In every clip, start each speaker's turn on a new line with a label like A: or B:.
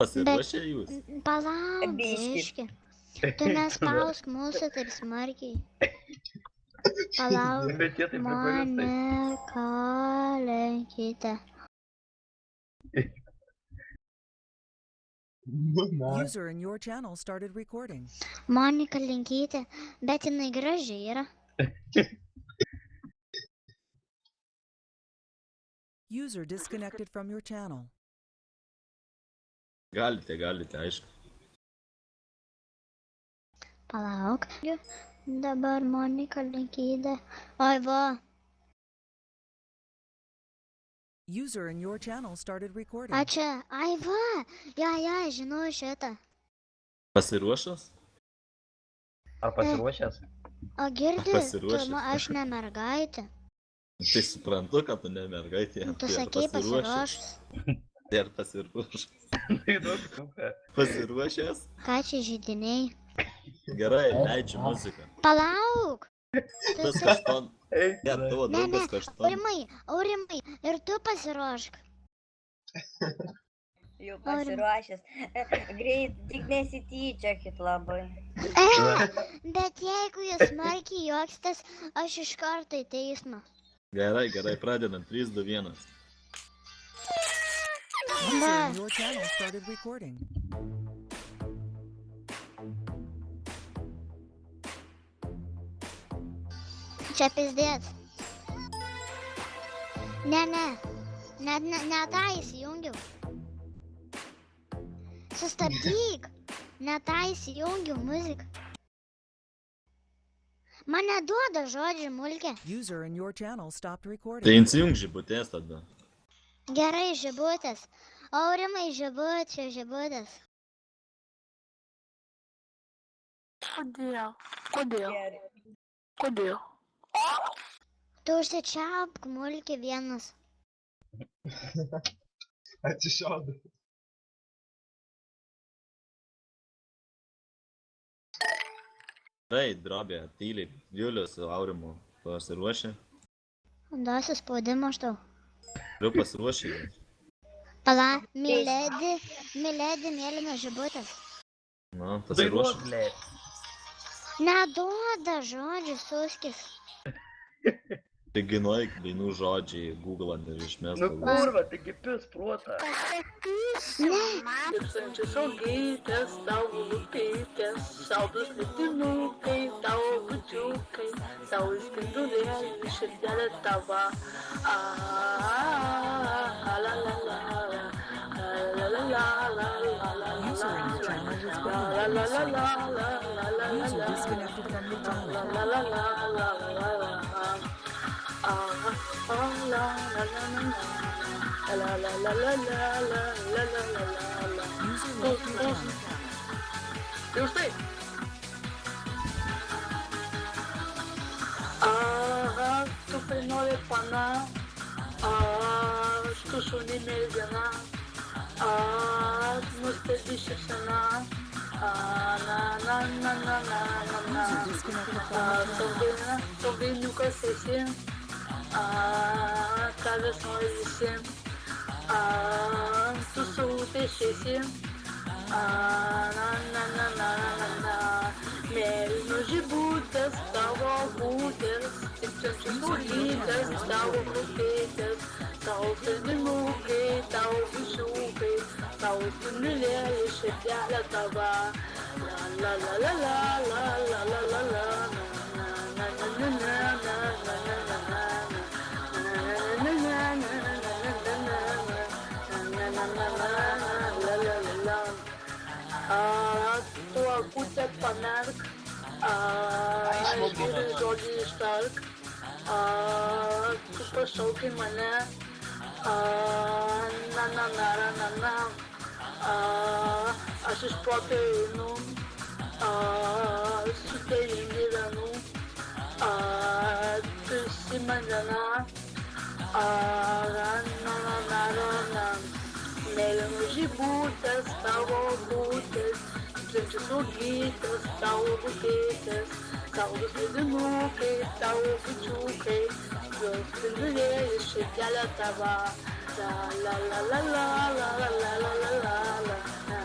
A: Pasiruošę jūs?
B: Palauk,
C: Biškį.
B: biški. Tu nespausk mūsų taip smarkiai. Palauk,
D: Bet jie taip pripažįstai.
B: mane kalenkite.
E: User in your channel started recording.
B: Monika Linkytė, bet jinai graži yra.
E: User disconnected from your channel.
A: Galite, aišku.
B: Palauk. Dabar Monika Linkytė. Oi va.
E: User in your channel started recording.
B: A čia. Ai va. Ja, žinau šitą.
A: Pasiruošęs?
D: Ar pasiruošęs?
B: O girdi,
A: Pasiruošęs.
B: aš ne mergaitė.
A: Tai suprantu, kad tu ne mergaitė.
B: Tu sakei pasiruošęs.
A: Ir pasiruošęs.
D: Tai daug super.
A: Pasiruošęs?
B: Ką čia žydiniai?
A: Gerai, leidžiu muziką.
B: Palauk.
A: Tas kašton.
D: Eik,
A: Ne, tavo
B: Ne,
A: draugas kašton.
B: Aurimai, ir tu pasiruošk.
C: Jau pasiruošęs. Greit, tik nesityčiokit labai.
B: Bet jeigu jūs smarkiai juoksitės, aš iš karto į teismą.
A: Gerai, pradedam. 3, 2, 1.
E: User in your channel started recording.
B: Čia pizdėt. Ne tą įsijungiau. Sustabdyk. Ne tą įsijungiau muziką. Man neduoda žodžių mulkė.
E: User in your channel stopped
A: Tai
E: recording.
A: įsijung žibutės tada.
B: Gerai, žibutės. Aurimai, žibutės.
C: Gerai.
B: Tu užsičiaupk mulkė vienas.
F: Atsišaudai.
A: Gerai, drobė, tyliai. Julius su Aurimu pasiruošę.
B: Duosiu spaudimą aš tau.
A: Turiu pasiruošę.
B: Pala, Miledi, mėlynas žibutės.
A: Na,
D: Dainuok,
A: pasiruošę.
D: ble.
B: Neduoda žodžių suskis.
A: Taigi nueik dainų žodžiai, googlant ir išmest.
D: Nu kurva, taigi pis protą.
G: Tūkstančius augytės, tavo lūpytės, saldus litinukai, tavo bučiukai, tavo spindulėlį, širdelė tava. La la la la, la la la la la.
E: User in your channel was
G: La la la la la la la.
E: User disconnected from your channel.
G: La la la la la la. La la la la la. La la la la la la la la la.
E: User left your channel.
G: Ir štai. Tu painori pana, tu šauni mergina, nustebi šypsena,
E: User disconnected from your channel.
G: Saldainiukas esi, tavęs nori visi, tu saulutė šviesi, mėlynos žibutės, tavo būtės, tikčiančios uogytės, tavo krūpėtės, tavo saldinukai, tavo bučiukai, tavo spindulėlį, širdelė tava. La la la la la la la la la na na na na na na na na na. Tu akutę pamerk, išmokė žodžiai ištark, tu pašaukai mane, na, aš iš proto einu, su tavim gyvenu, tu esi man viena, mėlynos žibutės, tavo būtės, tikčiančios uogytės, tavo bukėtės, tavo slėdinukai, tavo bučiukai, jos spindulėlį, širdelė tava. La la la la la la la la la la la.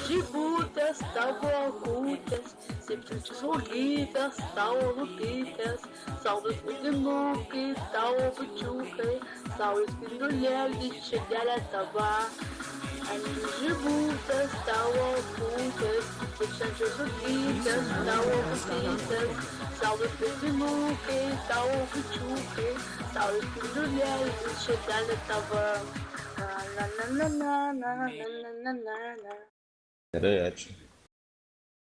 G: Žibutės tavo akutės, 7 žvalgytės tavo lūpytės, saulės vaidinukai tavo bučiukai, saulės spindulėlį širdelė tava. Ant žibutės tavo akutės, 7 žvalgytės tavo lūpytės, saulės vaidinukai tavo bučiukai, saulės spindulėlį širdelė tava. Na na na na na na na na na na.
A: Gerai, ačiū.